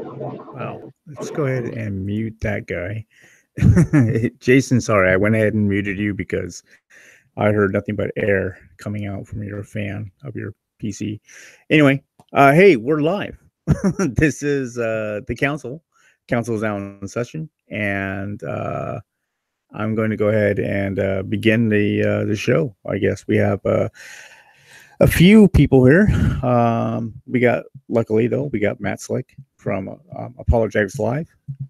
Wow. Let's go ahead and mute that guy. Jason, sorry, I went ahead and muted you because I heard nothing but air coming out from your fan of your PC. Anyway, hey, we're live. This is the council. Council is now in session, and I'm going to go ahead and begin the show. I guess we have a few people here. We got, luckily though, we got Matt Slick from Apologetics Live,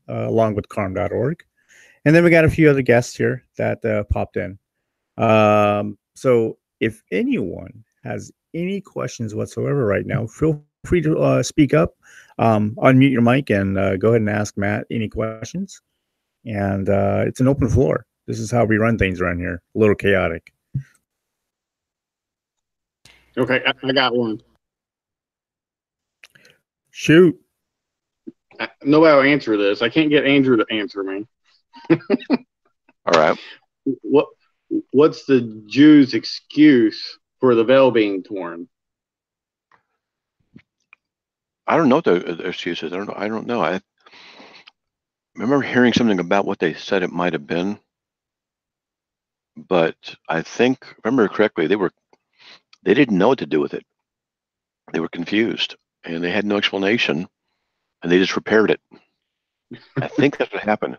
along with Karm.org. And then we got a few other guests here that popped in. So if anyone has any questions whatsoever right now, feel free to speak up, unmute your mic, and go ahead and ask Matt any questions. And it's an open floor. This is how we run things around here. A little chaotic. Okay, I got one. Shoot. Nobody will answer this. I can't get Andrew to answer me. All right. What's the Jews' excuse for the veil being torn? I don't know what the excuse is. I don't know. I remember hearing something about what they said it might have been, but I think, if I remember correctly, they didn't know what to do with it. They were confused, and they had no explanation, and they just repaired it. I think that's what happened.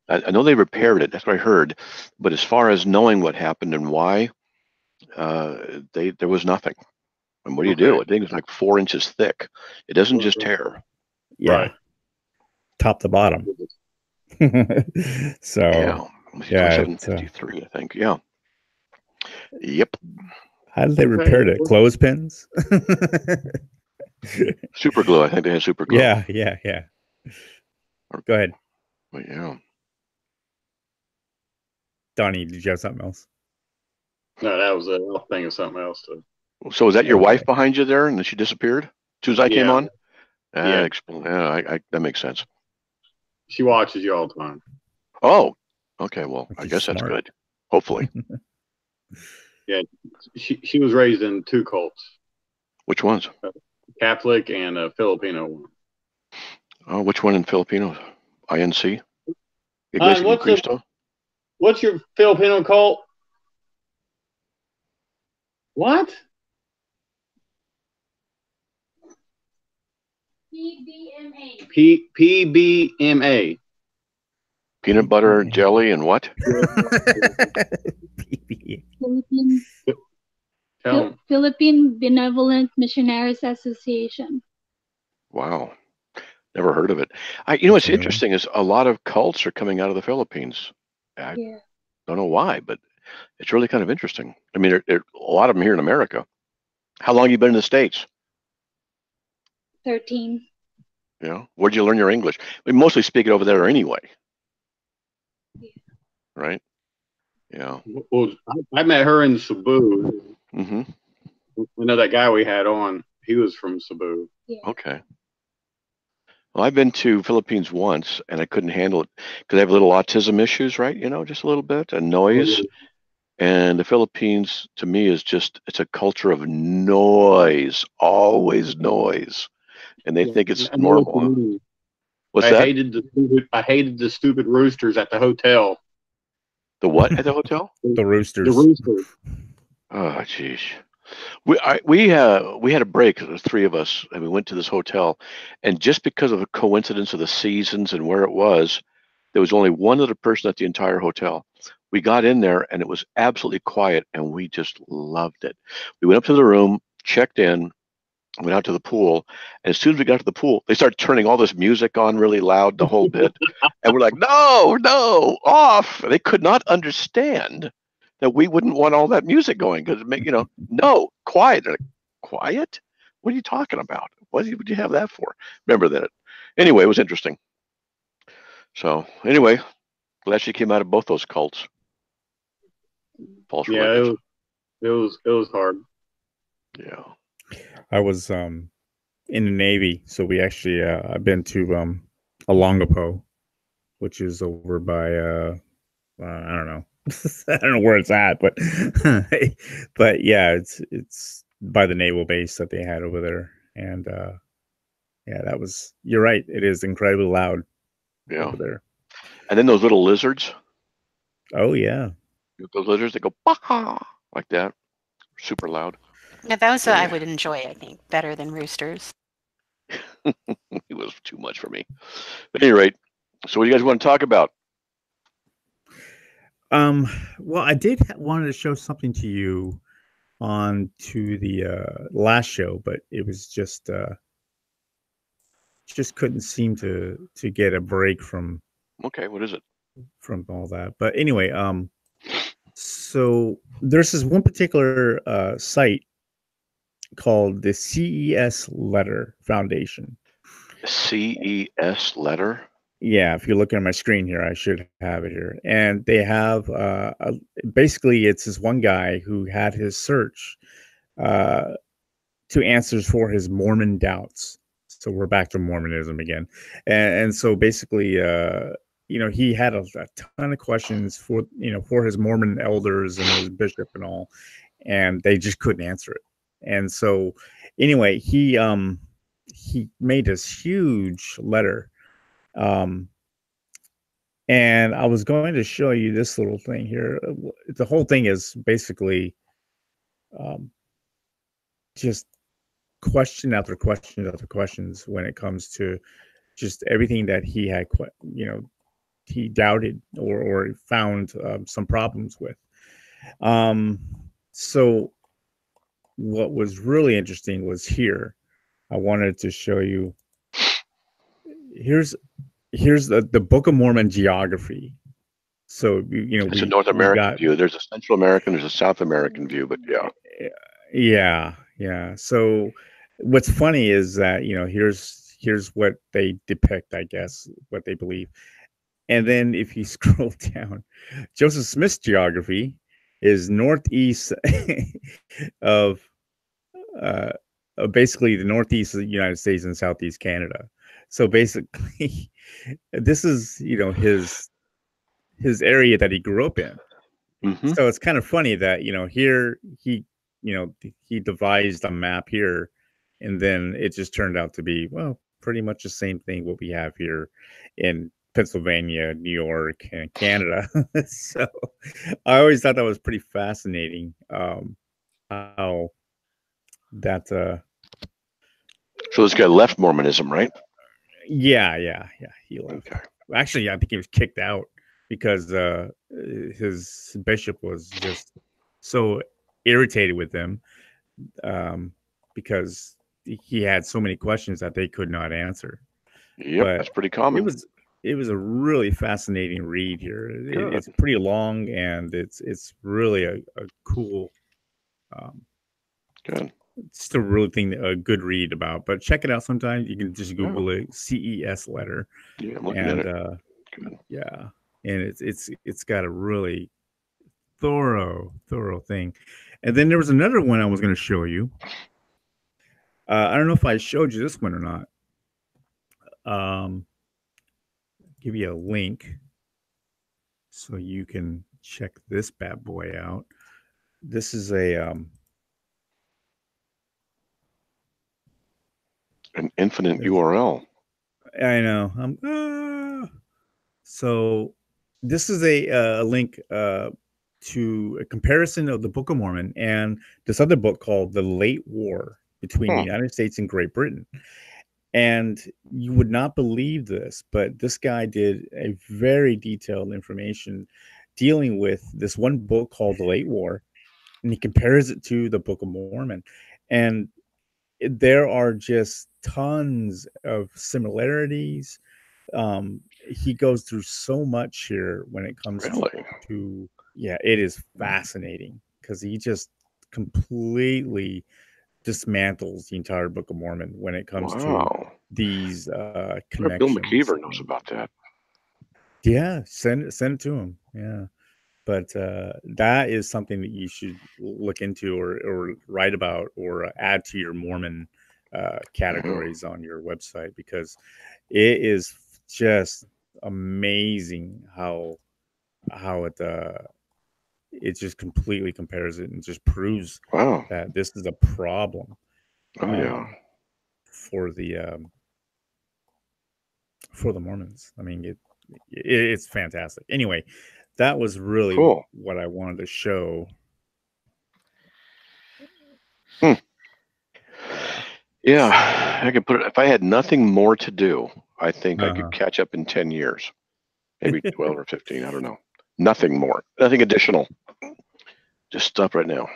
I know they repaired it. That's what I heard. But as far as knowing what happened and why, there was nothing. And what do you do? I think it's like 4 inches thick. It doesn't just tear. Yeah. Right. Top to bottom. So yeah, 753, I think. Yeah. Yep. How did they repair it? Clothespins? Super glue. I think they had super glue. Yeah. Go ahead. But yeah. Donnie, did you have something else? No, that was it. I was thinking of something else too. So was that your wife behind you there, and then she disappeared as soon as I came on? Yeah. That makes sense. She watches you all the time. Oh, okay. Well, I guess that's good. Hopefully. Yeah, she was raised in 2 cults. Which ones? Catholic and a Filipino one. Oh, which one in Filipino? INC? Iglesia de Cristo? What's your Filipino cult? What? PBMA. PBMA. Peanut butter, jelly, and what? Philippine Benevolent Missionaries Association. Wow. Never heard of it. What's interesting is a lot of cults are coming out of the Philippines. I don't know why, but it's really kind of interesting. I mean, there are a lot of them here in America. How long have you been in the States? 13. Yeah. Where'd you learn your English? We mostly speak it over there anyway. Yeah. Right? Yeah. Well, I met her in Cebu. Mm-hmm. You know that guy we had on? He was from Cebu. Yeah. Okay. Well, I've been to Philippines once, and I couldn't handle it because I have little autism issues, right? Just a little bit, and noise. And the Philippines, to me, it's a culture of noise, always noise. And they think it's normal. What's that? I hated the stupid roosters at the hotel. The what at the hotel? The roosters. The roosters. Oh, jeez. We had a break, the 3 of us, and we went to this hotel, and just because of a coincidence of the seasons and where it was, there was only one other person at the entire hotel. We got in there, and it was absolutely quiet, and we just loved it. We went up to the room, checked in, went out to the pool, and as soon as we got to the pool, they started turning all this music on really loud, the whole bit, and we're like, no, off. They could not understand that we wouldn't want all that music going because, no, quiet. They're like, quiet? What are you talking about? What would you have that for? Remember that. Anyway, it was interesting. So anyway, glad she came out of both those cults. False religions. It was hard. Yeah. I was in the Navy, so we actually I've been to Olongapo, which is over by I don't know. I don't know where it's at, but yeah, it's by the naval base that they had over there, and Yeah, that was. You're right. It is incredibly loud Yeah. over there. And then those little lizards, Oh yeah. those lizards that go bah like that, super loud. Yeah, those I Yeah. would enjoy, I think, better than roosters. It was too much for me. At any rate, so what do you guys want to talk about? Well, I did wanted to show something to you on to the last show, but it was just couldn't seem to get a break from Okay, what is it? all that. But anyway, so there's this one particular site called the CES Letter Foundation. CES letter? Yeah, if you're looking at my screen here, I should have it here. And they have basically it's this one guy who had his search to answers for his Mormon doubts. So we're back to Mormonism again. And so basically he had a ton of questions for for his Mormon elders and his bishop and all, and they just couldn't answer it. And so anyway, he made this huge letter. And I was going to show you this little thing here. The whole thing is basically just question after question after questions when it comes to just everything that he had, he doubted or found some problems with. So what was really interesting was here. I wanted to show you. Here's the Book of Mormon geography. So it's a North American view. There's a Central American, there's a South American view, but yeah. So what's funny is that here's what they depict, I guess, what they believe. And then if you scroll down, Joseph Smith's geography is northeast of basically the northeast of the United States and southeast Canada. So basically, this is his area that he grew up in. Mm-hmm. So it's kind of funny that here he devised a map here, and then it just turned out to be pretty much the same thing what we have here in Pennsylvania, New York, and Canada. So I always thought that was pretty fascinating. How that so this guy left Mormonism, right? Yeah, he left. Okay. Actually, I think he was kicked out because his bishop was just so irritated with him because he had so many questions that they could not answer. Yep, that's pretty common. It was a really fascinating read here. It's pretty long, and it's really a cool. Good. It's still really a good read about, but check it out sometime. You can just Google it, CES letter. Yeah, I'm looking at it. Good. Yeah, and it's got a really thorough thing. And then there was another one I was going to show you. I don't know if I showed you this one or not. Give you a link so you can check this bad boy out. This is an infinite URL. I know. So this is a link to a comparison of the Book of Mormon and this other book called The Late War Between the United States and Great Britain. And you would not believe this, but this guy did a very detailed information dealing with this one book called The Late War, and he compares it to the Book of Mormon. And there are just tons of similarities. He goes through so much here when it comes to it is fascinating because he just completely dismantles the entire Book of Mormon when it comes to these connections. Bill McKeever knows about that. Yeah, send it to him. Yeah. But that is something that you should look into or write about or add to your Mormon categories on your website, because it is just amazing how it just completely compares it and just proves that this is a problem. For the for the Mormons. I mean, it's fantastic. Anyway, that was really Cool. what I wanted to show. Yeah, I could put it. If I had nothing more to do, I think I Uh-huh. could catch up in 10 years, maybe 12 or 15. I don't know. Nothing more, nothing additional. Just stuff right now.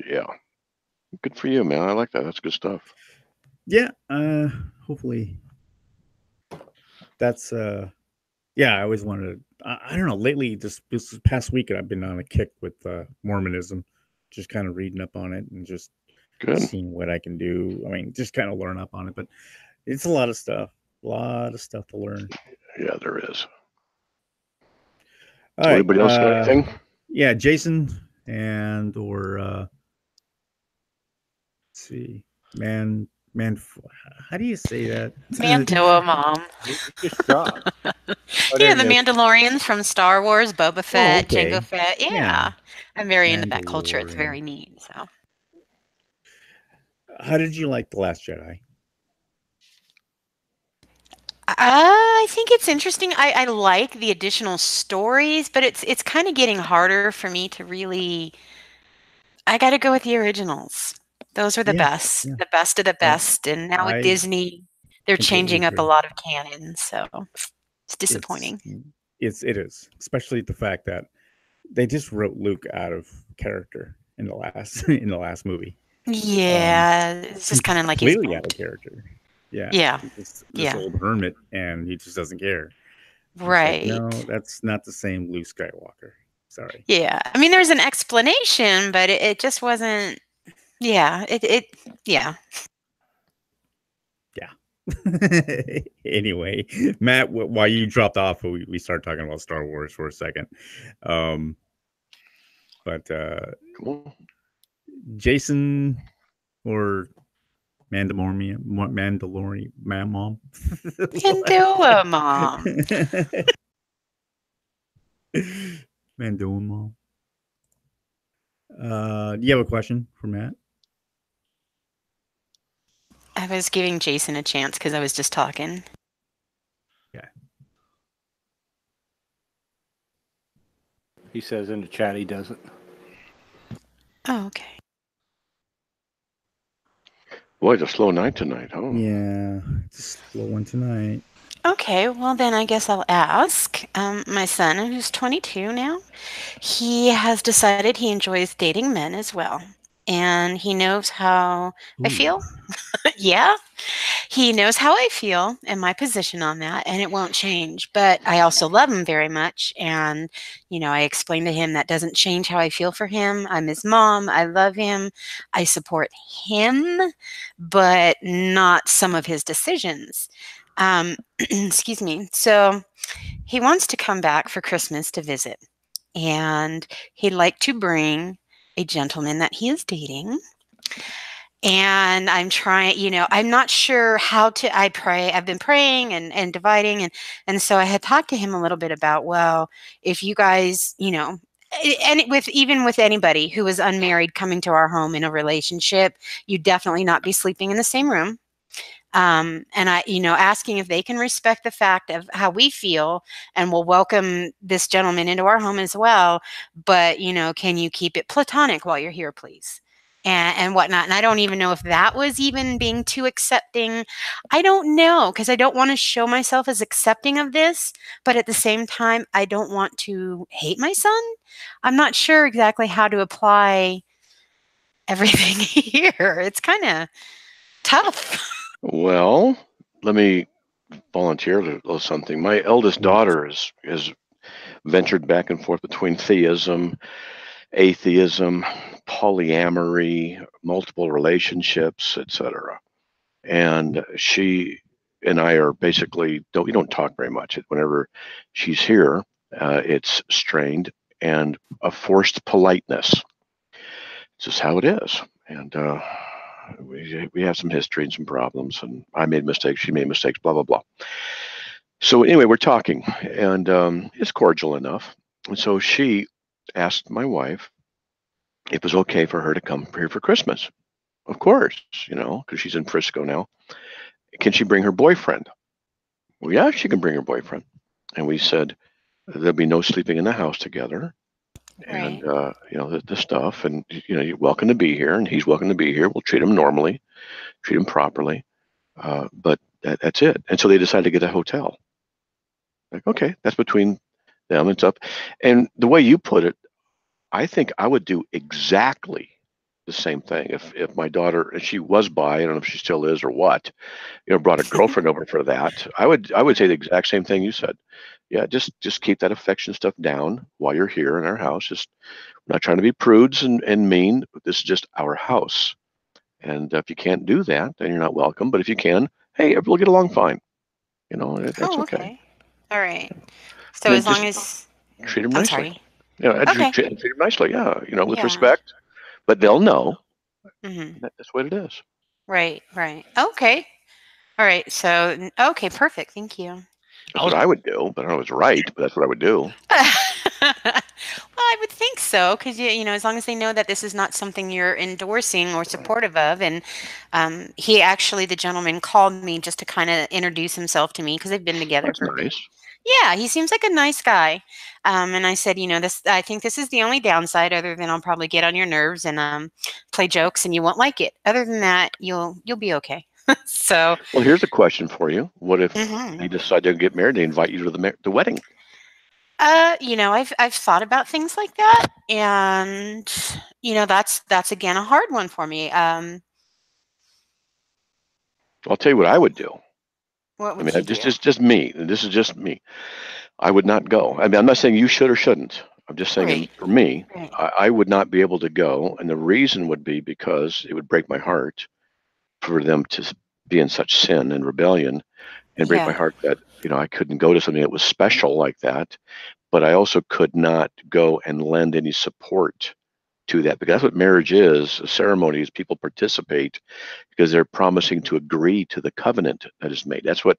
Yeah, good for you, man. I like that. That's good stuff. Yeah, hopefully that's yeah, I always wanted to, I don't know, lately this past week I've been on a kick with Mormonism, just kind of reading up on it and just Good. seeing what I can do. I mean, just kind of learn up on it, but it's a lot of stuff to learn. Yeah, there is. All right, Anybody else got anything? Yeah, Jason and or let's see, man, how do you say that? Mandoa Mom. Good job. Yeah, the Mandalorians from Star Wars, Boba Fett, okay. Jango Fett. Yeah. Yeah. I'm very into that culture. It's Mandalorian. very neat. So How did you like The Last Jedi? I think it's interesting. I like the additional stories, but it's kind of getting harder for me to really. I got to go with the originals. Those are the Yeah, best, yeah. the best of the best. And now with I Disney, they're changing up a agree. lot of canon, so it's disappointing. It is, especially the fact that they just wrote Luke out of character in the last movie. Yeah, it's just kind of like he's completely out of character. Yeah, Yeah, he's this yeah. old hermit, and he just doesn't care. It's like, right. no, that's not the same Luke Skywalker. Sorry. Yeah, I mean, there's an explanation, but it just wasn't. Yeah, yeah. Anyway, Matt, while you dropped off, we started talking about Star Wars for a second. But Cool. Jason or Mandalorian mom. Mandoa Mom. Mandoa Mom. Do you have a question for Matt? I was giving Jason a chance because I was just talking. Yeah. He says in the chat he doesn't. Oh, okay. Boy, it's a slow night tonight, huh? Yeah, it's a slow one tonight. Okay, well then I guess I'll ask. My son, who's 22 now, he has decided he enjoys dating men as well. And he knows how I feel. Yeah. He knows how I feel and my position on that, and it won't change. But I also love him very much. And, I explained to him that doesn't change how I feel for him. I'm his mom. I love him. I support him, but not some of his decisions. Excuse me. So he wants to come back for Christmas to visit. And he'd like to bring a gentleman that he is dating. And I'm trying, I'm not sure how to, I've been praying and dividing. And so I had talked to him a little bit about, well, if you guys, and even with anybody who is unmarried coming to our home in a relationship, you definitely not be sleeping in the same room. And asking if they can respect the fact of how we feel and will welcome this gentleman into our home as well. But, can you keep it platonic while you're here, please? And whatnot. And I don't even know if that was even being too accepting. I don't know, because I don't want to show myself as accepting of this, but at the same time, I don't want to hate my son. I'm not sure exactly how to apply everything here. It's kind of tough. Well, let me volunteer a little something. My eldest daughter has ventured back and forth between theism, atheism, polyamory, multiple relationships, etc. And she and I are basically we don't talk very much. Whenever she's here, it's strained and a forced politeness. It's just how it is. And we have some history and some problems, and I made mistakes, she made mistakes, blah blah blah. So anyway, we're talking, and it's cordial enough. And so she asked my wife if it was okay for her to come here for Christmas. Of course, because she's in Frisco now. Can she bring her boyfriend? Well, yeah, she can bring her boyfriend. And we said there'll be no sleeping in the house together. And Right. the stuff, and you're welcome to be here, and he's welcome to be here. We'll treat him normally, treat him properly, but that's it. And so they decided to get a hotel. Like, okay, that's between them. It's up. And the way you put it, I think I would do exactly the same thing if my daughter, and she was bi, I don't know if she still is or what, brought a girlfriend over for that. I would say the exact same thing you said. Yeah, just keep that affection stuff down while you're here in our house. Just we're not trying to be prudes and mean. This is just our house. And if you can't do that, then you're not welcome. But if you can, hey, we'll get along fine. That's Oh, okay. okay. All right. So And then as long just as treat them I'm nicely. sorry. Treat, Okay. treat them nicely. Yeah, with Yeah. respect. But they'll know Mm-hmm. that's what it is. Right. Right. Okay. All right. So okay. Perfect. Thank you. That's what I would do. But I don't know if it's right. But that's what I would do. Well, I would think so, because as long as they know that this is not something you're endorsing or supportive of, and the gentleman called me just to kind of introduce himself to me because they've been together That's for a bit. nice. Yeah, he seems like a nice guy, and I said, this. I think this is the only downside, other than I'll probably get on your nerves and play jokes, and you won't like it. Other than that, you'll be okay. So, Well, here's a question for you. What if mhm. they decide to get married? They invite you to the wedding. I've thought about things like that, and that's again a hard one for me. I'll tell you what I would do. What I would you mean, do? just me. This is just me. I would not go. I mean, I'm not saying you should or shouldn't. I'm just saying, Right, for me, right. I would not be able to go, and the reason would be because it would break my heart for them to be in such sin and rebellion, and break my Yeah. heart that I couldn't go to something that was special like that. But I also could not go and lend any support to that, because that's what marriage is. A ceremony is people participate because they're promising to agree to the covenant that is made. That's what,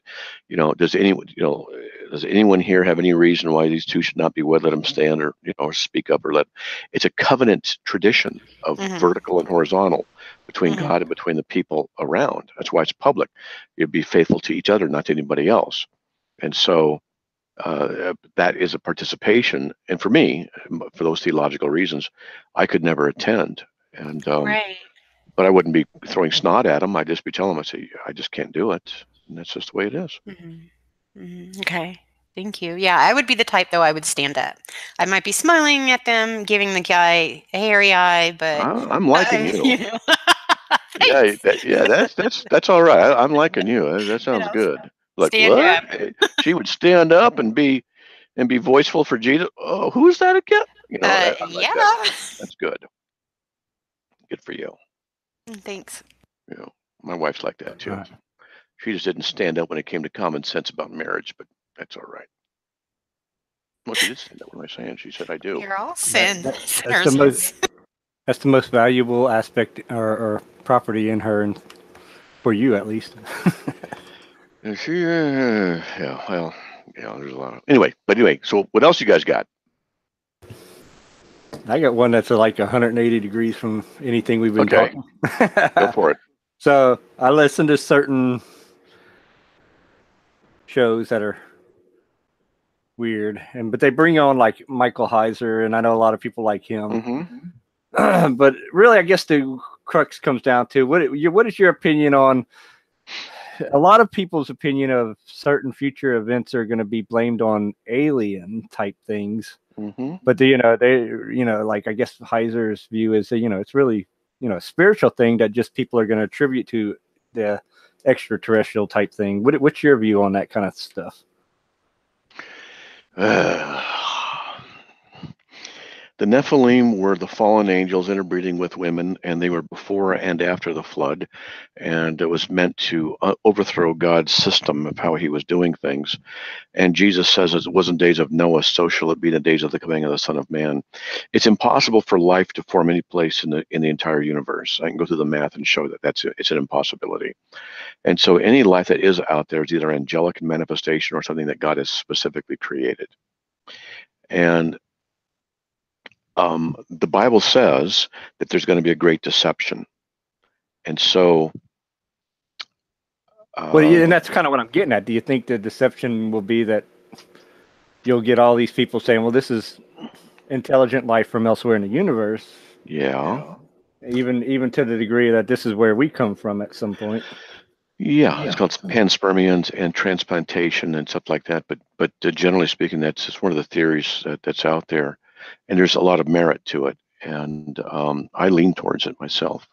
does anyone here have any reason why these two should not be wed? Let them stand, or speak up, or it's a covenant tradition of Mhm. vertical and horizontal between Mhm. God and between the people around. That's why it's public. You'd be faithful to each other, not to anybody else. And so that is a participation. And for me, for those theological reasons, I could never attend. And Right. but I wouldn't be throwing snot at them. I'd just be telling them, I say, I just can't do it. And that's just the way it is. Mhm. Mhm. Okay. Thank you. Yeah, I would be the type though. I would stand up. I might be smiling at them, giving the guy a hairy eye, but I'm liking you. you know, Yeah, thanks. that's all right. I'm liking you. That sounds I'll good. Like stand what? up. She would stand up and be voiceful for Jesus. Oh, who's that again? I like Yeah. that. That's good. Good for you. Thanks. My wife's like that too. She just didn't stand up when it came to common sense about marriage, but that's all right. Well, she did stand up. What am I saying? She said, I do. You're all That's the sinners. most. That's the most valuable aspect or property in her, and for you at least. And she, yeah, well, there's a lot of. Anyway, so what else you guys got? I got one that's like 180 degrees from anything we've been Okay. talking. Go for it. So I listen to certain shows that are weird, but they bring on like Michael Heiser, and I know a lot of people like him. Mm-hmm. But really, I guess the crux comes down to what is your opinion on? A lot of people's opinion of certain future events are going to be blamed on alien type things. Mm-hmm. But like I guess Heiser's view is that it's really a spiritual thing that just people are going to attribute to the extraterrestrial type thing. What's your view on that kind of stuff? The Nephilim were the fallen angels interbreeding with women, and they were before and after the flood, and it was meant to overthrow God's system of how he was doing things. And Jesus says, it wasn't days of Noah, so shall it be the days of the coming of the Son of Man. It's impossible for life to form any place in the entire universe. I can go through the math and show that it's an impossibility. And so any life that is out there is either angelic manifestation or something that God has specifically created. And the Bible says that there's going to be a great deception. And so Well, yeah, and that's kind of what I'm getting at. Do you think the deception will be that you'll get all these people saying, well, this is intelligent life from elsewhere in the universe? Yeah. Even to the degree that this is where we come from at some point. Yeah, it's called panspermia and transplantation and stuff like that. But generally speaking, that's just one of the theories that's out there, and there's a lot of merit to it. And I lean towards it myself,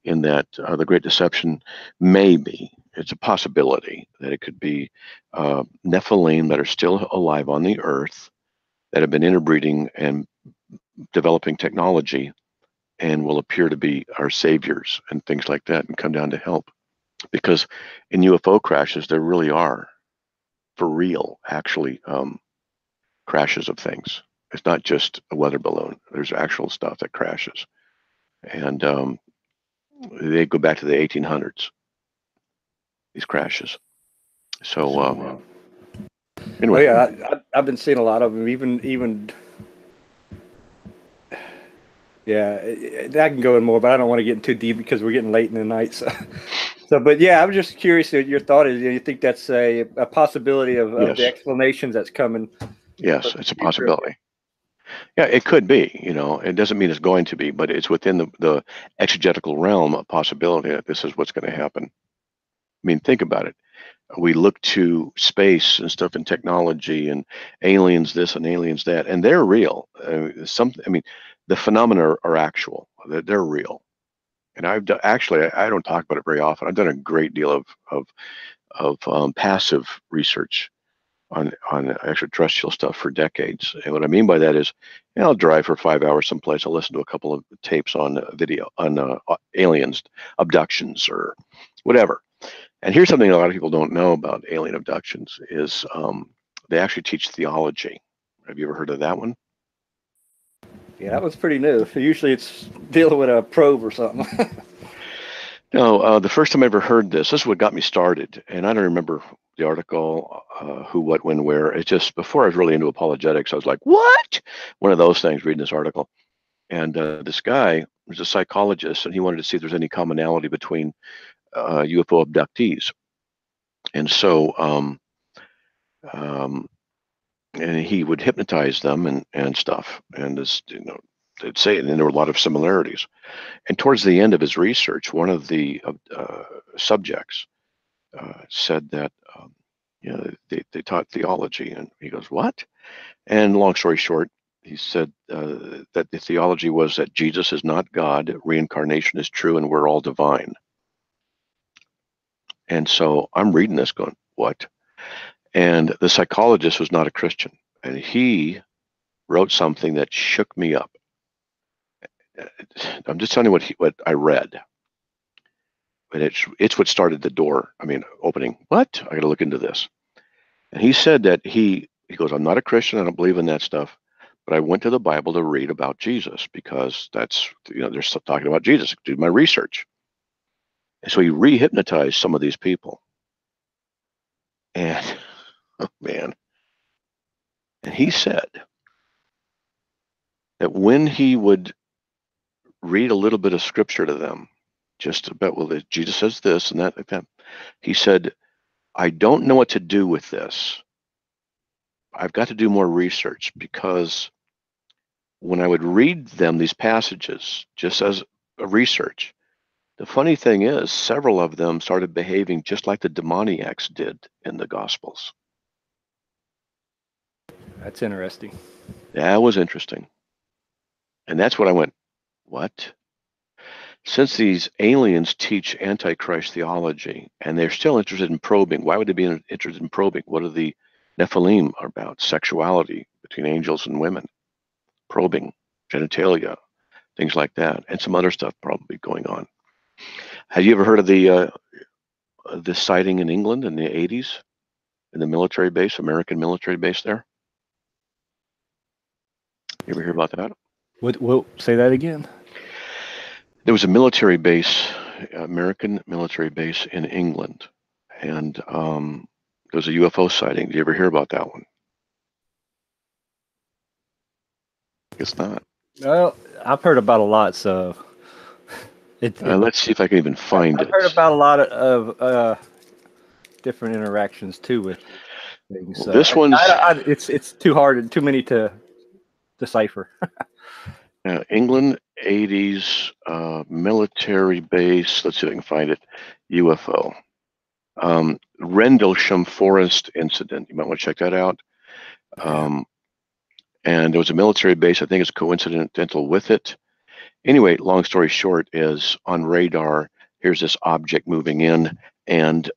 in that the Great Deception may be. It's a possibility that it could be Nephilim that are still alive on the earth, that have been interbreeding and developing technology, and will appear to be our saviors and things like that, and come down to help. Because in UFO crashes, there really are, for real, actually, crashes of things. It's not just a weather balloon. There's actual stuff that crashes. And they go back to the 1800s, these crashes. So, anyway. Oh, yeah, I've been seeing a lot of them, even yeah, I can go in more, but I don't want to get in too deep because we're getting late in the night. So, but yeah, I'm just curious your thought is, you think that's a possibility of Yes. the explanations that's coming? Yes, it's a possibility. Yeah, it could be. It doesn't mean it's going to be, but it's within the exegetical realm of possibility that this is what's going to happen. I mean, think about it. We look to space and stuff and technology and aliens this and aliens that, and they're real. The phenomena are actual. They're real. And I don't talk about it very often. I've done a great deal of passive research on extraterrestrial stuff for decades. And what I mean by that is, I'll drive for 5 hours someplace. I'll listen to a couple of tapes on video on aliens, abductions, or whatever. And here's something a lot of people don't know about alien abductions is they actually teach theology. Have you ever heard of that one? Yeah, that was pretty new. Usually it's dealing with a probe or something. No, the first time I ever heard this is what got me started. And I don't remember the article, who, what, when, where. It's just before I was really into apologetics, I was like, what? One of those things, reading this article. And this guy was a psychologist, and he wanted to see if there's any commonality between UFO abductees. And so, and he would hypnotize them and stuff. And this, they'd say it, and there were a lot of similarities. And towards the end of his research, one of the subjects said that they taught theology, and he goes, what? And long story short, he said that the theology was that Jesus is not God, reincarnation is true, and we're all divine. And so I'm reading this going, what? And the psychologist was not a Christian, and he wrote something that shook me up. I'm just telling you what I read. But it's what started the door. Opening. What? I got to look into this. And he said that he goes, I'm not a Christian. I don't believe in that stuff. But I went to the Bible to read about Jesus because that's, they're still talking about Jesus. Do my research. And so he re-hypnotized some of these people. And, oh man. And he said that when he would read a little bit of scripture to them, just about, well, Jesus says this and that, like that, he said, I don't know what to do with this. I've got to do more research, because when I would read them these passages just as a research, the funny thing is several of them started behaving just like the demoniacs did in the Gospels. That's interesting. That was interesting. And that's what I went, what? Since these aliens teach Antichrist theology, and they're still interested in probing, why would they be interested in probing? What are the Nephilim about? Sexuality between angels and women, probing, genitalia, things like that, and some other stuff probably going on. Have you ever heard of the sighting in England in the 80s in the military base, American military base there? You ever hear about that? We'll say that again. There was a military base, American military base in England, and there was a UFO sighting. Did you ever hear about that one? Guess not. Well, I've heard about a lot, so Let's see if I can even find it. I've heard about a lot of different interactions too with things. Well, So this one's it's too hard and too many to decipher. England 80s military base. Let's see if I can find it. UFO. Rendlesham Forest incident. You might want to check that out. And there was a military base. I think it's coincidental with it. Anyway, long story short is on radar, here's this object moving in, and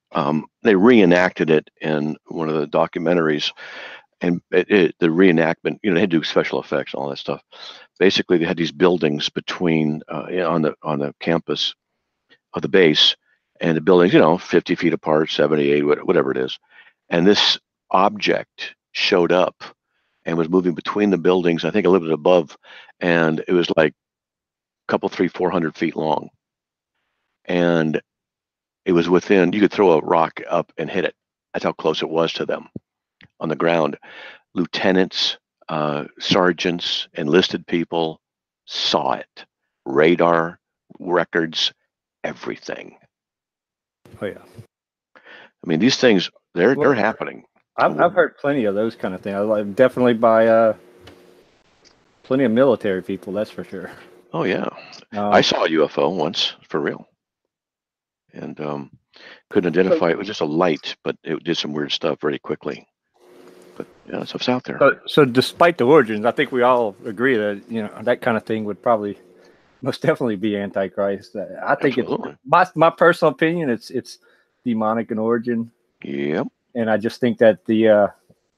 they reenacted it in one of the documentaries. And the reenactment, they had to do special effects and all that stuff. Basically, they had these buildings between on the campus of the base, and the buildings, 50 feet apart, 78, whatever it is. And this object showed up and was moving between the buildings, I think a little bit above, and it was like a couple, 400 feet long. And it was within, you could throw a rock up and hit it. That's how close it was to them on the ground. Lieutenants, sergeants, enlisted people saw it. Radar, records, everything. Oh yeah. I mean, these things, they're happening. I've heard plenty of those kind of things. Definitely by plenty of military people, that's for sure. Oh yeah, I saw a UFO once for real, and couldn't identify. It was just a light, but it did some weird stuff very quickly. But yeah, stuff's out there. So despite the origins, I think we all agree that that kind of thing would probably most definitely be Antichrist. I think Absolutely. It's my personal opinion. It's demonic in origin. Yep. And I just think that the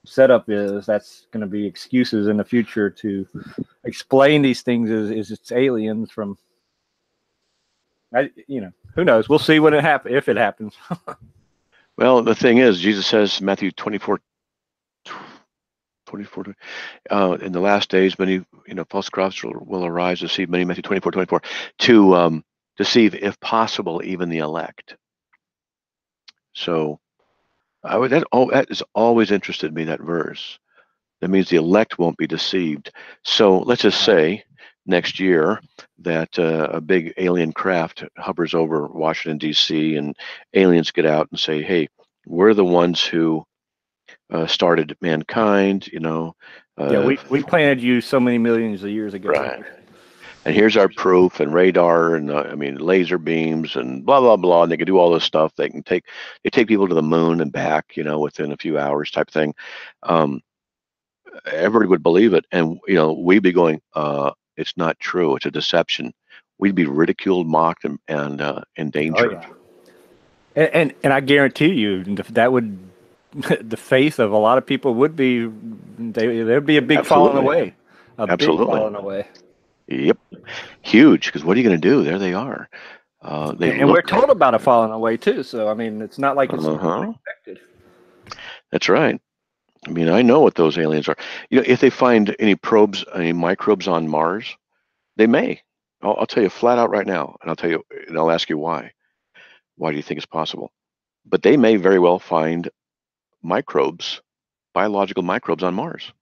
setup that's going to be excuses in the future to explain these things is it's aliens from. Who knows? We'll see when it happens, if it happens. Well, the thing is, Jesus says, Matthew 24, in the last days, many, false prophets will arise, deceive many, Matthew 24, to deceive, if possible, even the elect. So that has always interested me, that verse. That means the elect won't be deceived. So let's just say next year that a big alien craft hovers over Washington, D.C., and aliens get out and say, hey, we're the ones who started mankind, we planted you so many millions of years ago. Right. And here's our proof and radar and laser beams and blah blah blah. And they can do all this stuff. They take people to the moon and back, within a few hours, type thing. Everybody would believe it, and we'd be going, it's not true. It's a deception. We'd be ridiculed, mocked, and endangered. Oh, yeah. And I guarantee you that would. The faith of a lot of people would be there'd be a big falling away. Absolutely. Big falling away. Yep. Huge, because what are you going to do? There they are. And we're told about a falling away too. So I mean, it's not like it's unexpected. That's right. I mean, I know what those aliens are. If they find any probes, any microbes on Mars, they may. I'll tell you flat out right now, and I'll ask you why. Why do you think it's possible? But they may very well find microbes, biological microbes on Mars,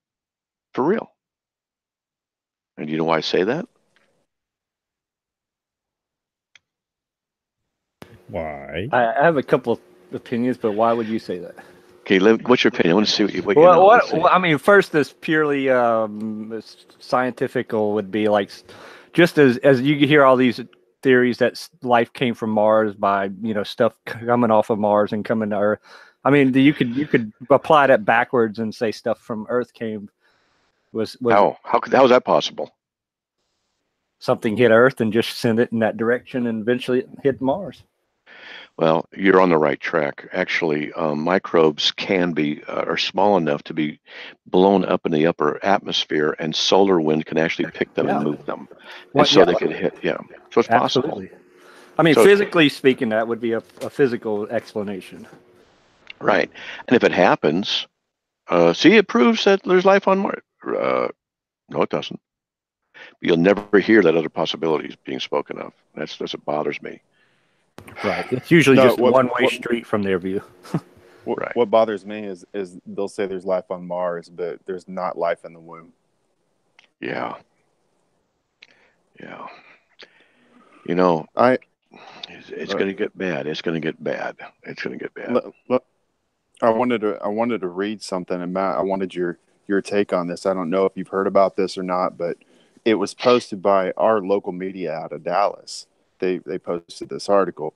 for real. And you know why I say that? Why? I have a couple of opinions, but why would you say that? Okay, what's your opinion? I want to see what you well, I mean, first, this purely scientifical would be like, just as you hear all these theories that life came from Mars by stuff coming off of Mars and coming to Earth. I mean, you could apply that backwards and say stuff from Earth came was how is that possible? Something hit Earth and just send it in that direction and eventually it hit Mars. Well, you're on the right track. Actually, microbes are small enough to be blown up in the upper atmosphere, and solar wind can actually pick them and move them, and they could hit. Yeah, so it's absolutely possible. I mean, physically speaking, that would be a physical explanation. Right, and if it happens, it proves that there's life on Mars. No, it doesn't. But you'll never hear that other possibilities being spoken of. That's what bothers me. Right. It's usually just a one-way street from their view. Right. What bothers me is they'll say there's life on Mars, but there's not life in the womb. Yeah. Yeah. It's going to get bad. It's going to get bad. I wanted to read something, and Matt, I wanted your take on this. I don't know if you've heard about this or not, but it was posted by our local media out of Dallas. They posted this article,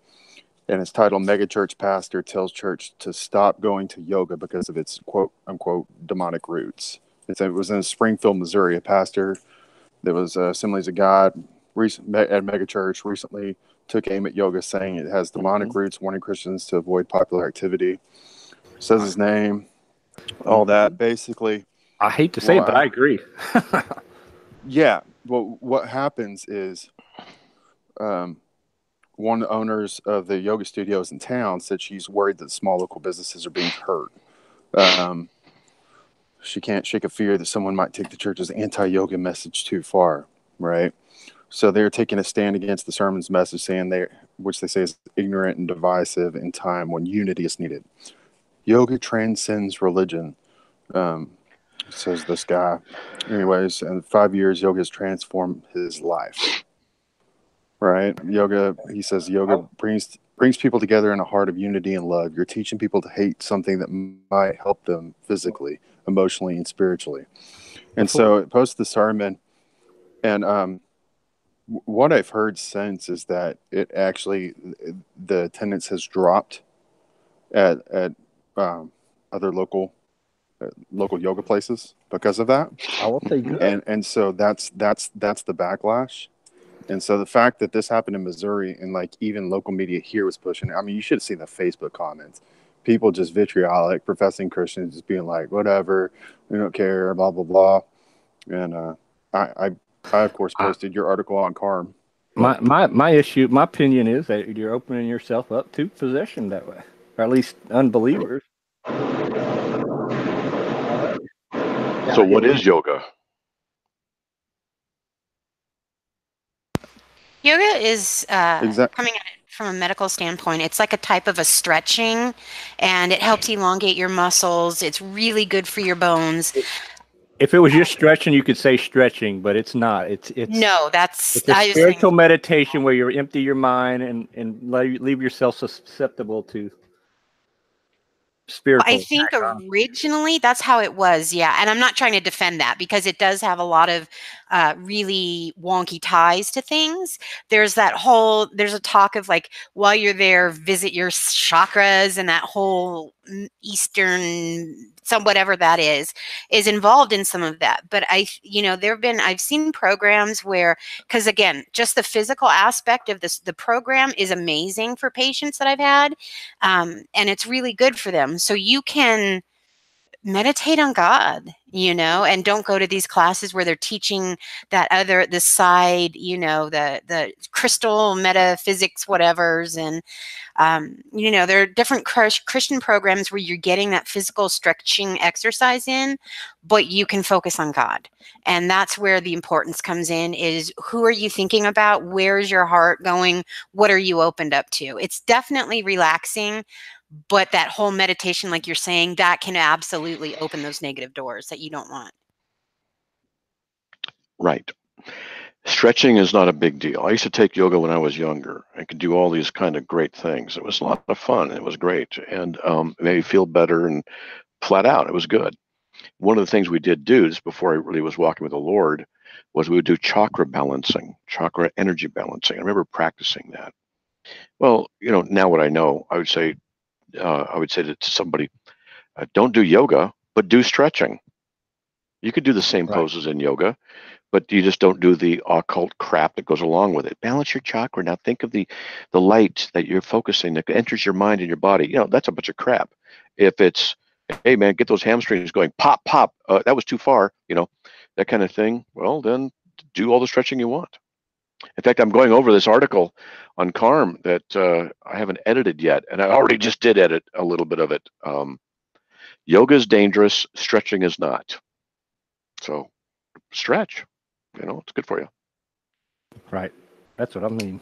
and it's titled "Megachurch Pastor Tells Church to Stop Going to Yoga Because of Its quote unquote Demonic Roots." It was in Springfield, Missouri. A pastor that was Assemblies of God at Megachurch recently took aim at yoga, saying it has demonic roots, warning Christians to avoid popular activity. Says his name, all that. Basically, I hate to say it, but I agree. Yeah. Well, what happens is one of the owners of the yoga studios in town said she's worried that small local businesses are being hurt. She can't shake a fear that someone might take the church's anti-yoga message too far, right? So they're taking a stand against the sermon's message, saying which they say is ignorant and divisive in time when unity is needed. Yoga transcends religion, says this guy. Anyways, in 5 years, yoga has transformed his life. Right? Yoga, he says, yoga brings people together in a heart of unity and love. You're teaching people to hate something that might help them physically, emotionally, and spiritually. And so it posts the sermon, and what I've heard since is that it actually, the attendance has dropped at other local yoga places because of that. I will say good. And so that's the backlash. And so the fact that this happened in Missouri and like even local media here was pushing it. I mean, you should have seen the Facebook comments. People just vitriolic, professing Christians just being like, whatever, we don't care, blah, blah, blah. And I of course posted your article on Carm. My issue, my opinion is that you're opening yourself up to possession that way, or at least unbelievers. So what is yoga? Yoga is coming at it from a medical standpoint. It's like a type of a stretching, and it helps elongate your muscles. It's really good for your bones. If it was just stretching, you could say stretching, but it's not. It's no, that's it's a spiritual meditation where you empty your mind and leave yourself susceptible to spiritual. I think originally that's how it was, yeah. And I'm not trying to defend that because it does have a lot of really wonky ties to things. There's a talk of like, while you're there, visit your chakras, and that whole Eastern, whatever that is involved in some of that. But I've seen programs where, because again, just the physical aspect of the program is amazing for patients that I've had. And it's really good for them. So you can meditate on God, and don't go to these classes where they're teaching this side, the crystal metaphysics, whatevers. And, there are different Christian programs where you're getting that physical stretching exercise in, but you can focus on God. And that's where the importance comes in, is who are you thinking about? Where's your heart going? What are you opened up to? It's definitely relaxing. But that whole meditation, like you're saying, that can absolutely open those negative doors that you don't want. Right. Stretching is not a big deal. I used to take yoga when I was younger. I could do all these kind of great things. It was a lot of fun. It was great. And it made me feel better and flat out. It was good. One of the things we did do, just before I really was walking with the Lord, was we would do chakra balancing, chakra energy balancing. I remember practicing that. Well, now what I know, I would say to somebody, don't do yoga, but do stretching. You could do the same poses in yoga, but you just don't do the occult crap that goes along with it. Balance your chakra. Now think of the light that you're focusing that enters your mind and your body. That's a bunch of crap. If it's, hey man, get those hamstrings going, pop, pop, that was too far, that kind of thing. Well, then do all the stretching you want. In fact, I'm going over this article on Carm that I haven't edited yet, and I already just did edit a little bit of it. Yoga is dangerous, stretching is not. So stretch, it's good for you. Right. That's what I mean.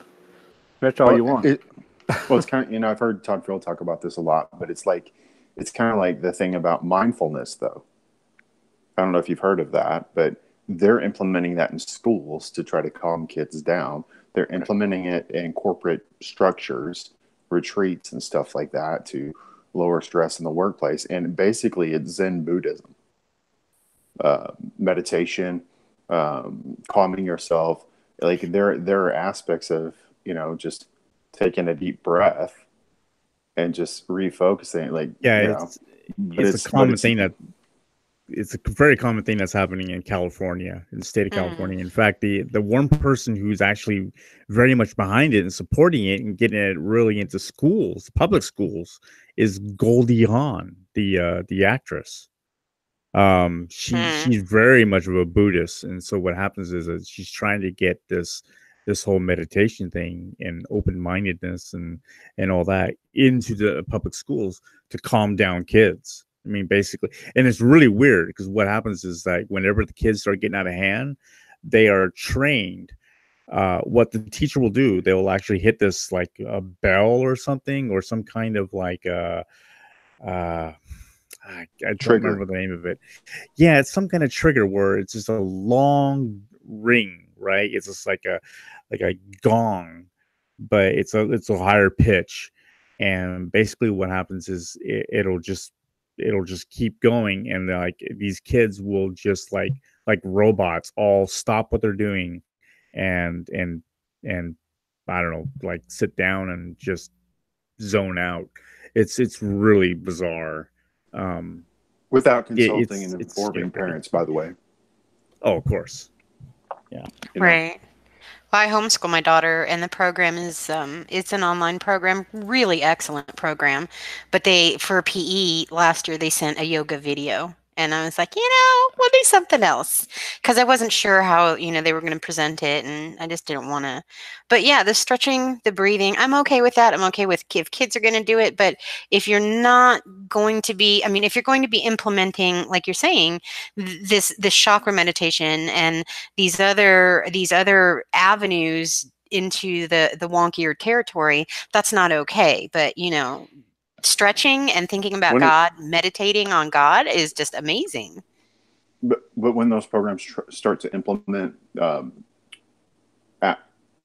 Stretch all you want. It's kind of, I've heard Todd Field talk about this a lot, but it's kind of like the thing about mindfulness, though. I don't know if you've heard of that, but they're implementing that in schools to try to calm kids down. They're implementing it in corporate structures, retreats and stuff like that to lower stress in the workplace. And basically, it's Zen Buddhism, meditation, calming yourself. Like there are aspects of, you know, just taking a deep breath and just refocusing. Like, Yeah, you know, it's a common thing that it's a very common thing that's happening in California, in the state of California. In fact, the one person who's actually very much behind it and supporting it and getting it really into schools, public schools, is Goldie Hawn, the actress. She's very much of a Buddhist, and so what happens is that she's trying to get this whole meditation thing and open-mindedness and all that into the public schools to calm down kids. I mean, basically, and it's really weird because what happens is that whenever the kids start getting out of hand, they are trained. What the teacher will do, they will actually hit this like a bell or something, or some kind of like I don't remember the name of it. Yeah, it's some kind of trigger where it's just a long ring, right? It's just like a gong, but it's a higher pitch, and basically what happens is it'll just keep going, and like these kids will just like robots all stop what they're doing and I don't know, like sit down and just zone out. It's really bizarre. Without consulting and informing parents, by the way. Oh, of course. Yeah. Right. Well, I homeschool my daughter, and the program is it's an online program, really excellent program. But for PE last year they sent a yoga video, and I was like, we'll do something else, because I wasn't sure how they were going to present it, and I just didn't want to. But yeah, the stretching, the breathing, I'm okay with that. I'm okay with if kids are going to do it, but if you're not going to be, if you're going to be implementing, like you're saying, this chakra meditation and these other avenues into the wonkier territory, that's not okay. But stretching and thinking about God, meditating on God is just amazing. But when those programs start to implement,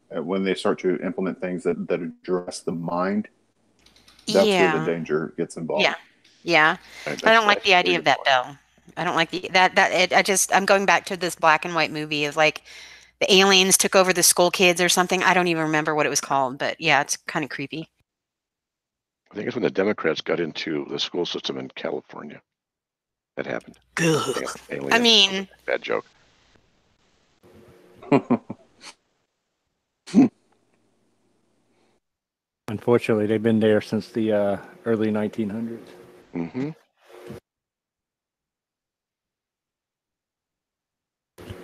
when they start to implement things that address the mind, that's where the danger gets involved. Yeah. I don't like the idea of that bell. I don't like I'm going back to this black and white movie of like the aliens took over the school kids or something. I don't even remember what it was called, but yeah, it's kind of creepy. I think it's when the Democrats got into the school system in California that happened. Aliens. Bad joke. Unfortunately, they've been there since the early 1900s. Mm-hmm.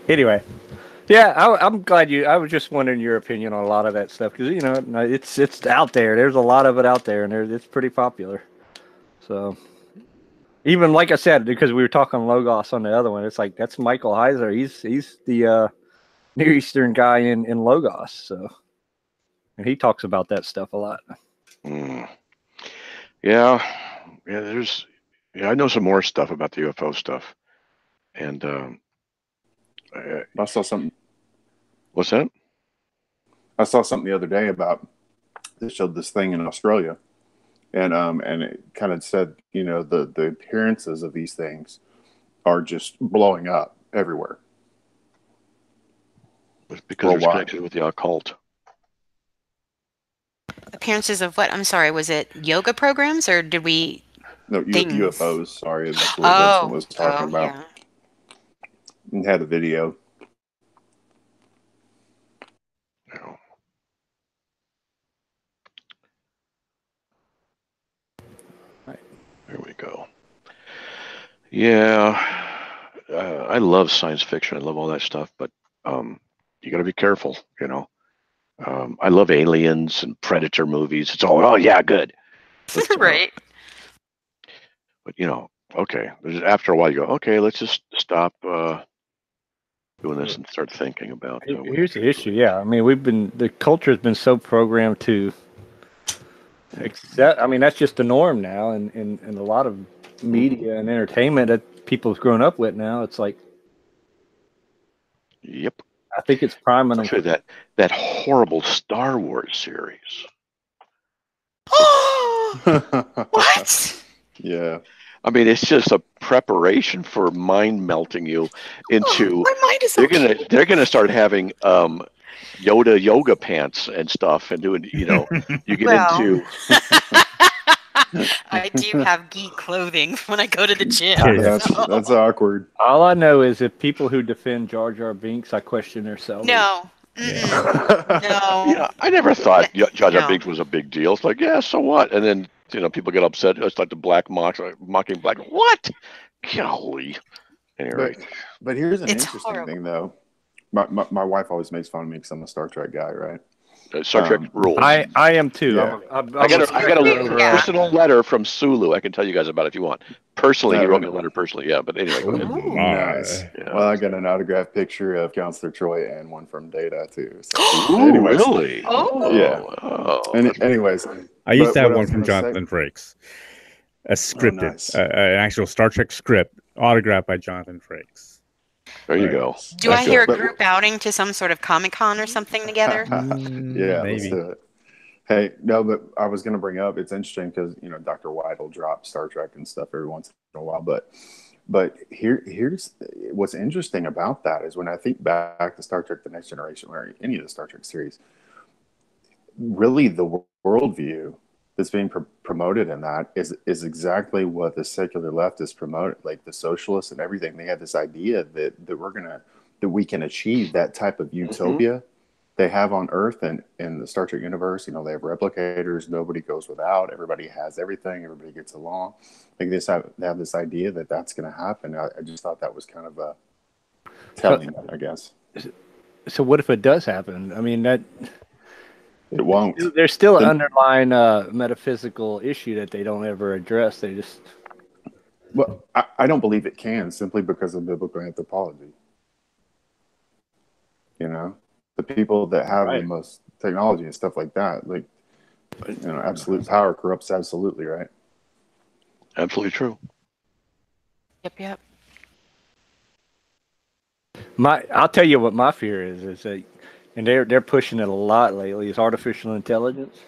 Anyway, yeah, I'm glad I was just wondering your opinion on a lot of that stuff, because it's out there. There's a lot of it out there, and it's pretty popular. So even like I said, because we were talking Logos on the other one, it's like that's Michael Heiser. He's the Near Eastern guy in Logos. So, and he talks about that stuff a lot. Yeah. I know some more stuff about the UFO stuff, and I saw something. What's that? I saw something the other day about they showed this thing in Australia, and it kind of said, the appearances of these things are just blowing up everywhere. It's because they're connected with the occult. Appearances of what? I'm sorry. Was it yoga programs, or did we? No, UFOs. Sorry, that's what Vincent was talking about. Yeah. And had a video. No. Right. There we go. Yeah, I love science fiction. I love all that stuff, but you got to be careful. I love aliens and Predator movies. It's all good. But, right. But okay. After a while, you go, okay, let's just stop doing this and start thinking about. Here's the issue. Yeah, the culture has been so programmed to accept. That's just the norm now, and a lot of media and entertainment that people have grown up with now. It's like, yep. I think it's priming them. That horrible Star Wars series. What? Yeah. I mean, it's just a preparation for mind melting you into. My mind is They're gonna start having Yoda yoga pants and stuff, and doing, you get Well. into. I do have geek clothing when I go to the gym. Yeah, That's awkward. All I know is if people who defend Jar Jar Binks, I question their salary. No. Mm-mm. No. Yeah, I never thought Jar Jar No. Binks was a big deal. It's like, yeah, so what? And then people get upset. It's like the black mocking black. What? Golly. Anyway, But here's an It's interesting horrible. thing, though. My wife always makes fun of me because I'm a Star Trek guy, right? Star Trek rules. I am too. Yeah. I got a Yeah. personal letter from Sulu. I can tell you guys about it if you want. Personally, he No, wrote me no. a letter personally. Yeah, but anyway, go ahead. Ooh. Nice. Yeah. Well, I got an autographed picture of Counselor Troy and one from Data too. So, Ooh, anyways. really? Oh. Yeah. Wow. Anyways, I used But to have what I one was from gonna say- Jonathan Frakes, a scripted, nice. an actual Star Trek script, autographed by Jonathan Frakes. There you Right. go. Do I That's hear a good. group outing to some sort of Comic-Con or something together? yeah, let's maybe. do it. Hey, no, but I was going to bring up, it's interesting because, Dr. White will drop Star Trek and stuff every once in a while. But here's what's interesting about that is when I think back to Star Trek The Next Generation or any of the Star Trek series, really the worldview that's being promoted in that is exactly what the secular left is promoting, like the socialists and everything. They have this idea that we can achieve that type of utopia they have on Earth and in the Star Trek universe. They have replicators, nobody goes without, everybody has everything, everybody gets along. Like they have this idea that that's going to happen. I just thought that was kind of a telling, I guess. So what if it does happen? I mean, that It won't. there's still an underlying metaphysical issue that they don't ever address. They just Well, I don't believe it can simply because of biblical anthropology. The people that have the most technology and stuff like that, like, absolute power corrupts absolutely, right? Absolutely true. Yep. I'll tell you what my fear is that, and they're pushing it a lot lately, is artificial intelligence.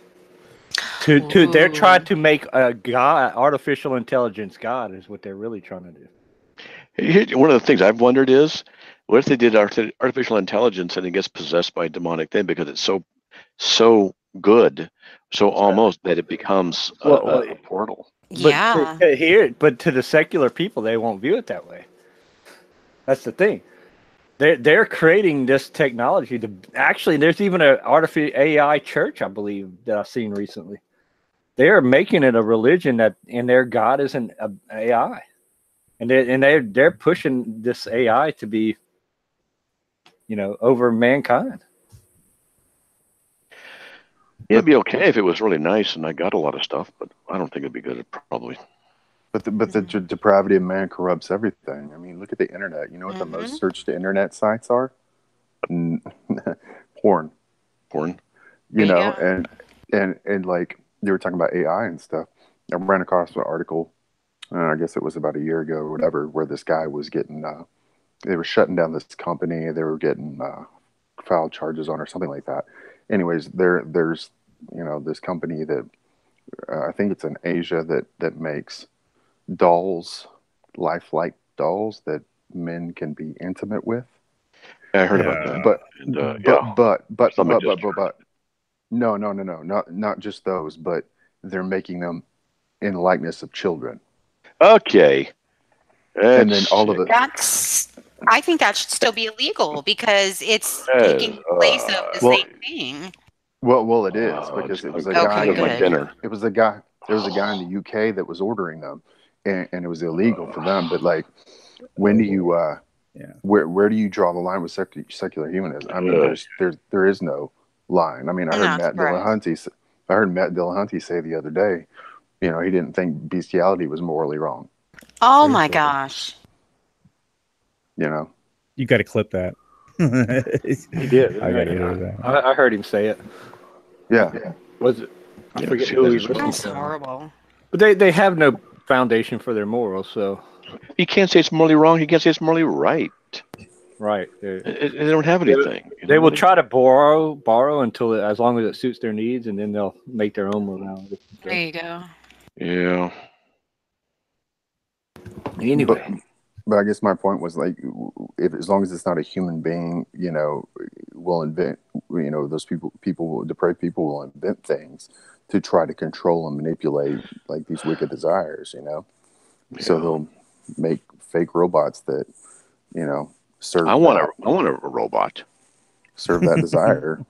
They're trying to make a god, artificial intelligence god, is what they're really trying to do. One of the things I've wondered is, what if they did artificial intelligence and it gets possessed by a demonic thing because it's so good, so almost that it becomes a portal. Yeah. But to the secular people, they won't view it that way. That's the thing. They're creating this technology to actually. There's even an artificial AI church, I believe, that I've seen recently. They're making it a religion and their god is an AI, and they're pushing this AI to be, over mankind. It'd be okay if it was really nice and I got a lot of stuff, but I don't think it'd be good. Probably. But the depravity of man corrupts everything. I mean, look at the internet. You know what the most searched internet sites are? Porn. Porn. And like they were talking about AI and stuff. I ran across an article, I guess it was about a year ago or whatever, where this guy was getting, they were shutting down this company. They were getting filed charges on or something like that. Anyways, there's this company that I think it's in Asia that makes dolls, lifelike dolls that men can be intimate with. I heard about that. But no, not just those, but they're making them in likeness of children. Okay. And then all of it. I think that should still be illegal because it's taking the place of the same thing. Well, it is because it was a guy. It was a guy. There was a guy in the UK that was ordering them, and it was illegal for them. But like, when do you? Where do you draw the line with secular humanism? I mean, there is no line. I mean, I heard Matt Dillahunty say the other day, he didn't think bestiality was morally wrong. Oh my gosh! You got to clip that. He did. I got to hear that. I heard him say it. Yeah. Was it? I forget who he was listening That's to. horrible. But they have no foundation for their morals, so He can't say it's morally wrong. He can't say it's morally right. Right. They don't have anything. They will try to borrow until as long as it suits their needs, and then they'll make their own morality. There you go. Yeah. Anyway, but I guess my point was like, if as long as it's not a human being, will invent, those depraved people will invent things to try to control and manipulate like these wicked desires, So they'll make fake robots that, serve. I want a robot. Serve that desire.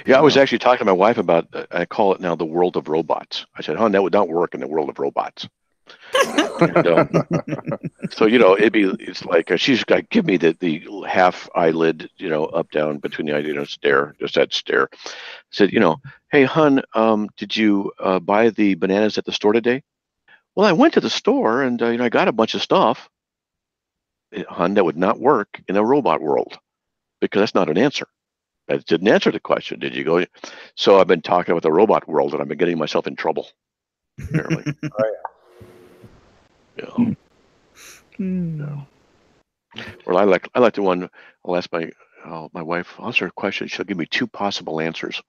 Yeah, I was actually talking to my wife about. I call it now the world of robots. I said, "Hon, that would not work in the world of robots." And, so it's like she's got give me the half eyelid, up down between the eyelid, stare, just that stare. Said, hey, hon, did you buy the bananas at the store today? Well, I went to the store and I got a bunch of stuff. Hon, that would not work in a robot world because that's not an answer. That didn't answer the question. Did you go? So I've been talking about the robot world and I've been getting myself in trouble. Apparently. Yeah. Well, I like the one. I'll ask my wife. I'll ask her a question. She'll give me two possible answers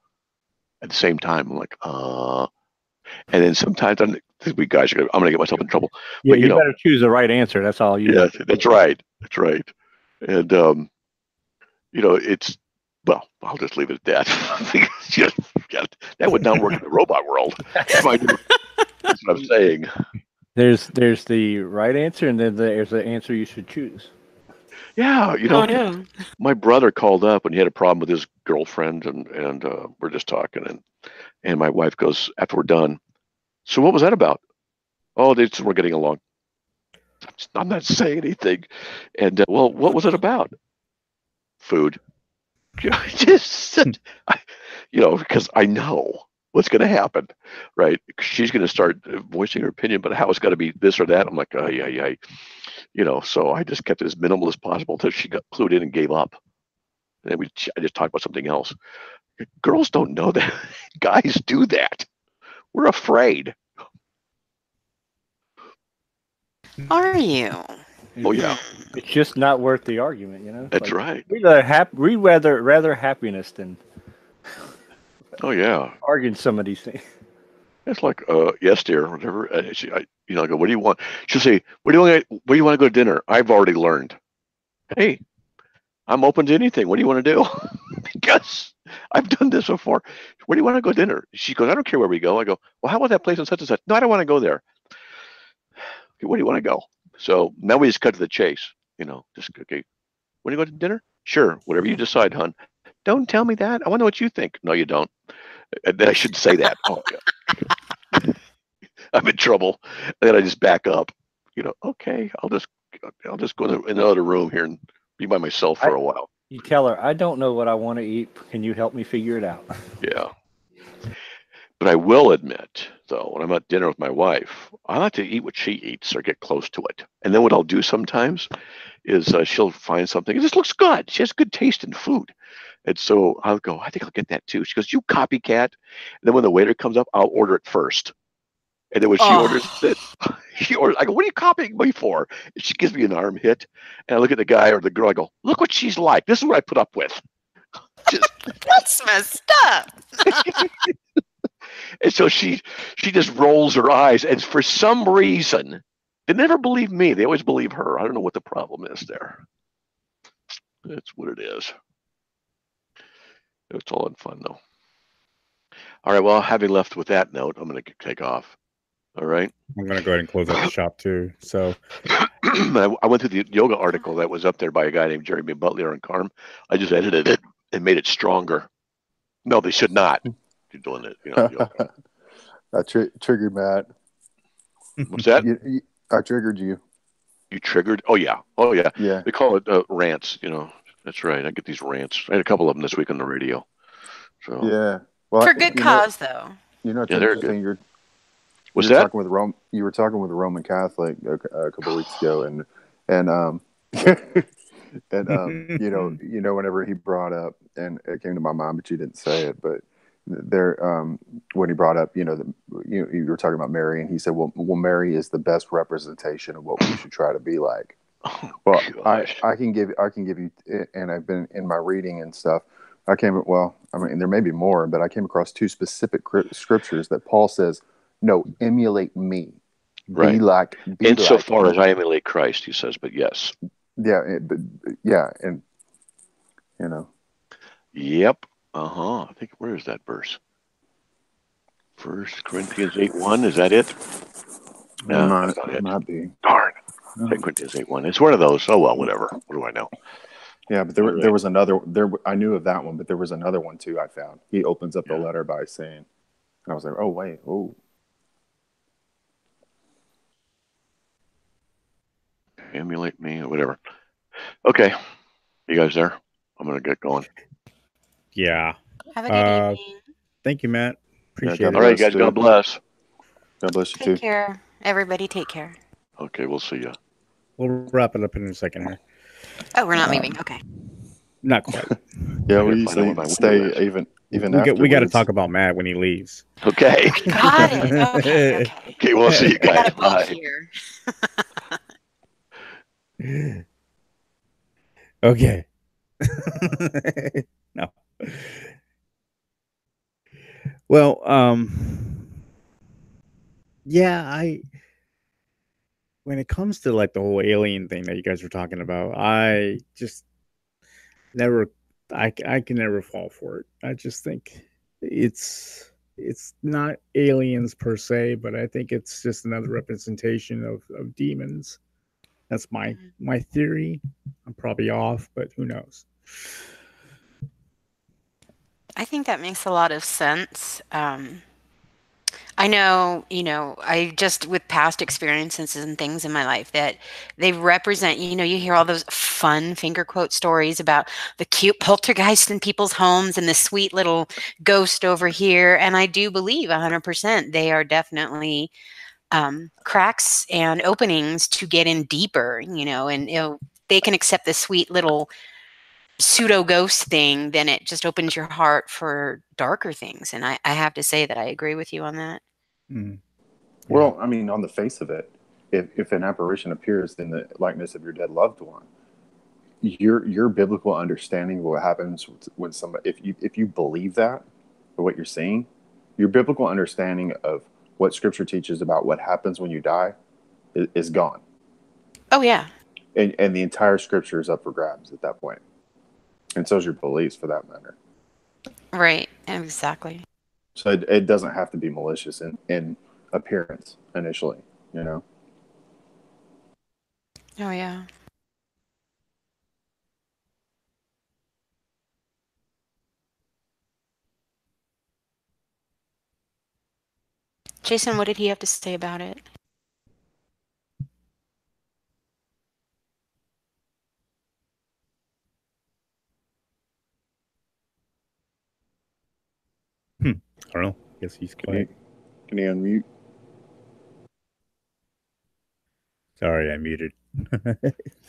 at the same time. I'm like, and then sometimes I'm gonna get myself in trouble. Yeah, but, you better choose the right answer. That's all you. Yeah, that's right. That's right. And it's well, I'll just leave it at that. That would not work in the robot world. That's what I'm saying. There's the right answer, and then there's the answer you should choose. Yeah, my brother called up and he had a problem with his girlfriend, and we're just talking, and my wife goes after we're done. So what was that about? Oh, we're getting along. I'm not saying anything. And well, what was it about? Food. Because I know what's going to happen, right? She's going to start voicing her opinion, but how it's got to be this or that. I'm like, so I just kept it as minimal as possible until she got clued in and gave up. And then I just talked about something else. Girls don't know that. Guys do that. We're afraid. Are you? Oh yeah. It's just not worth the argument, That's right. We'd rather happiness than. Oh yeah. Arguing some of these things. It's like, yes, dear, whatever. I go, what do you want? She'll say, where do you want to go to dinner? I've already learned. Hey, I'm open to anything. What do you want to do? Because I've done this before. Where do you want to go to dinner? She goes, I don't care where we go. I go, well, how about that place in such and such? No, I don't want to go there. Okay, where do you want to go? So now we just cut to the chase. Okay. When do you go to dinner? Sure, whatever you decide, hon. Don't tell me that. I want to know what you think. No, you don't. And then I should say that. Oh, yeah. I'm in trouble. And then I just back up. Okay, I'll just go in another room here and be by myself for a while. You tell her, I don't know what I want to eat. Can you help me figure it out? Yeah. But I will admit, though, when I'm at dinner with my wife, I like to eat what she eats or get close to it. And then what I'll do sometimes is she'll find something. It just looks good. She has good taste in food. And so I'll go, I think I'll get that too. She goes, you copycat. And then when the waiter comes up, I'll order it first. And then when she orders it, I go, what are you copying me for? And she gives me an arm hit. And I look at the guy or the girl, I go, look what she's like. This is what I put up with. That's messed up. And so she just rolls her eyes. And for some reason, they never believe me. They always believe her. I don't know what the problem is there. That's what it is. It's all in fun, though. All right. Well, having left with that note, I'm going to take off. All right. I'm going to go ahead and close out the shop, too. So I went through the yoga article that was up there by a guy named Jeremy Butler and Carm. I just edited it and made it stronger. No, they should not. You're doing it. I triggered Matt. What's that? I triggered you. You triggered? Oh, yeah. Oh, yeah. Yeah. They call it rants. That's right. I get these rants. I had a couple of them this week on the radio. So yeah. Well, for good cause, though. They're good. What's that? You were talking with a Roman Catholic a couple of weeks ago, and whenever he brought up, and it came to my mind, but you didn't say it, but when he brought up, you were talking about Mary, and he said, well, Mary is the best representation of what we should try to be like. Oh, Well, gosh. I can give you, and I've been in my reading and stuff. I came well. I mean, there may be more, but I came across two specific scriptures that Paul says, "No, emulate me, Right. be Insofar like as I emulate Christ, he says, but yes. yeah, but yeah, and you know, Yep. I think, where is that verse? 1 Corinthians 8:1. Is that it? No, that's not it. might be. Darn. 2 Corinthians 8:1. It's one of those. Oh, well, whatever. What do I know? Yeah, but All right. there was another there. I knew of that one, but there was another one too. I found he opens up the Yeah. letter by saying, and I was like, oh wait, oh. Emulate me or whatever. Okay. You guys there? I'm going to get going. Yeah. Have a good evening. Thank you, Matt. Appreciate God it. All right, bless, guys. dude. God bless. God bless you Take too. care. Everybody take care. Okay, we'll see you. We'll wrap it up in a second here. Oh, we're not leaving. Okay. Not quite. Yeah, I we gotta find out usually what my window stay is. even we after. got to talk about Matt when he leaves. Okay. Got it. Okay. Okay. Okay, we'll see you I guys. gotta be Bye. here. Okay. No. Well, yeah, when it comes to like the whole alien thing that you guys were talking about, I just never I can never fall for it. I just think it's not aliens per se, but I think it's just another representation of demons. That's my theory. I'm probably off, but who knows? I think that makes a lot of sense. I know, I just with past experiences and things in my life that they represent, you hear all those fun finger quote stories about the cute poltergeist in people's homes and the sweet little ghost over here. And I do believe 100% they are definitely cracks and openings to get in deeper, and they can accept the sweet little pseudo ghost thing, then it just opens your heart for darker things. And I have to say that I agree with you on that. Mm. Well, I mean, on the face of it, if an apparition appears in the likeness of your dead loved one, your biblical understanding of what happens when somebody, if you believe that or what you're seeing, your biblical understanding of what Scripture teaches about what happens when you die is gone, Oh, yeah. and the entire Scripture is up for grabs at that point, and so is your beliefs for that matter. Right. Exactly. So it doesn't have to be malicious in appearance initially, Oh, yeah. Jason, what did he have to say about it? I don't know. Guess he's quiet. Can you unmute? Sorry, I muted.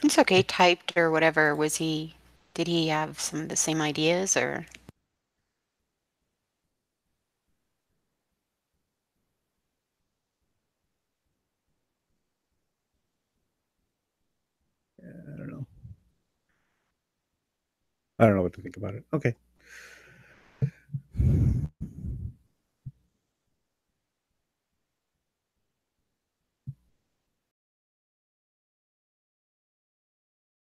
It's okay. Typed or whatever. Did he have some of the same ideas or? I don't know. I don't know what to think about it. Okay.